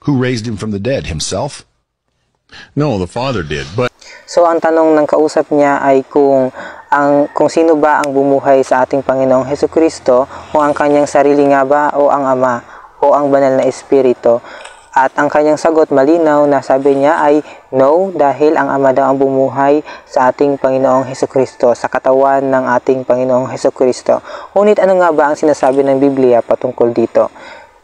Who raised him from the dead? Himself? No, the Father did. But So ang tanong ng kausap niya ay kung sino ba ang bumuhay sa ating Panginoong Hesukristo, kung ang kanyang sarili nga ba o ang Ama o ang banal na Espiritu. At ang kanyang sagot malinaw na sabi niya ay no, dahil ang Ama daw ang bumuhay sa ating Panginoong Hesukristo, sa katawan ng ating Panginoong Hesukristo. Ngunit ano nga ba ang sinasabi ng Biblia patungkol dito?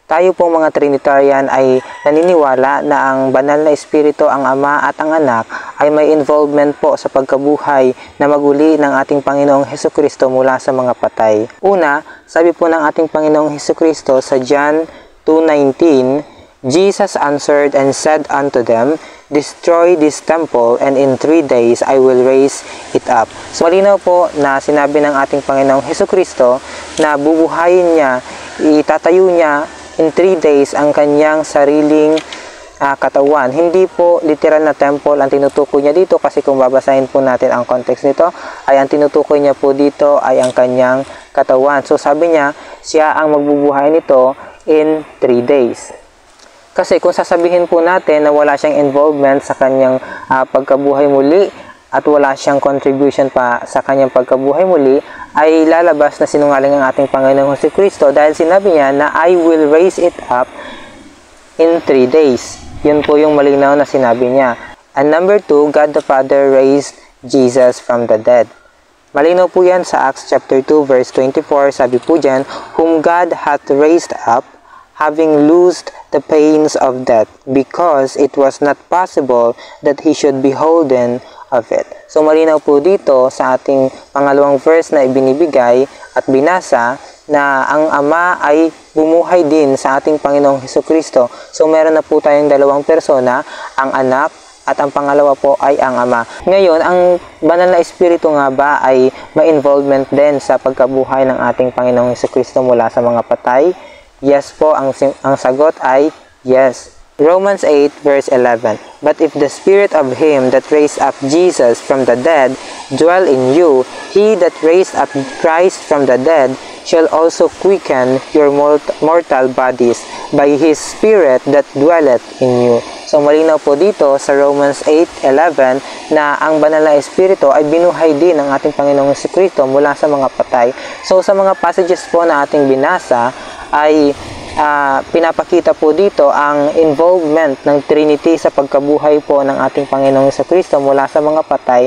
Tayo pong mga Trinitarian ay naniniwala na ang banal na Espiritu, ang Ama at ang Anak ay may involvement po sa pagkabuhay na maguli ng ating Panginoong Hesukristo mula sa mga patay. Una, sabi po ng ating Panginoong Hesukristo sa John 2:19, Jesus answered and said unto them, destroy this temple, and in 3 days I will raise it up. So malinaw po na sinabi ng ating Panginoong Hesukristo na bubuhayin niya, itatayo niya in 3 days ang kanyang sariling katawan. Hindi po literal na temple ang tinutukoy niya dito, kasi kung babasahin po natin ang context nito, ay ang tinutukoy niya po dito ay ang kanyang katawan. So sabi niya, siya ang magbubuhay nito in 3 days. Kasi kung sasabihin po natin na wala siyang involvement sa kanyang pagkabuhay muli at wala siyang contribution pa sa kanyang pagkabuhay muli, ay lalabas na sinungaling ang ating Panginoong Hesukristo, dahil sinabi niya na I will raise it up in 3 days. Yun po yung malinaw na sinabi niya. And number 2, God the Father raised Jesus from the dead. Malinaw po yan sa Acts chapter 2 verse 24. Sabi po dyan, whom God hath raised up, having loosed the pains of death, because it was not possible that he should be holden of it. So malinaw po dito sa ating pangalawang verse na ibinibigay at binasa na ang Ama ay bumuhay din sa ating Panginoong Hesukristo. So meron na po tayong dalawang persona, ang Anak at ang pangalawa po ay ang Ama. Ngayon, ang banal na Espiritu nga ba ay may involvement din sa pagkabuhay ng ating Panginoong Hesukristo mula sa mga patay? Yes po, ang sagot ay yes. Romans 8 verse 11, but if the Spirit of him that raised up Jesus from the dead dwell in you, he that raised up Christ from the dead shall also quicken your mortal bodies by his Spirit that dwelleth in you. So malinaw po dito sa Romans 8:11 na ang banal na Espiritu ay binuhay din ng ating Panginoong Jesucristo mula sa mga patay. So sa mga passages po na ating binasa ay pinapakita po dito ang involvement ng Trinity sa pagkabuhay po ng ating Panginoong Jesucristo mula sa mga patay.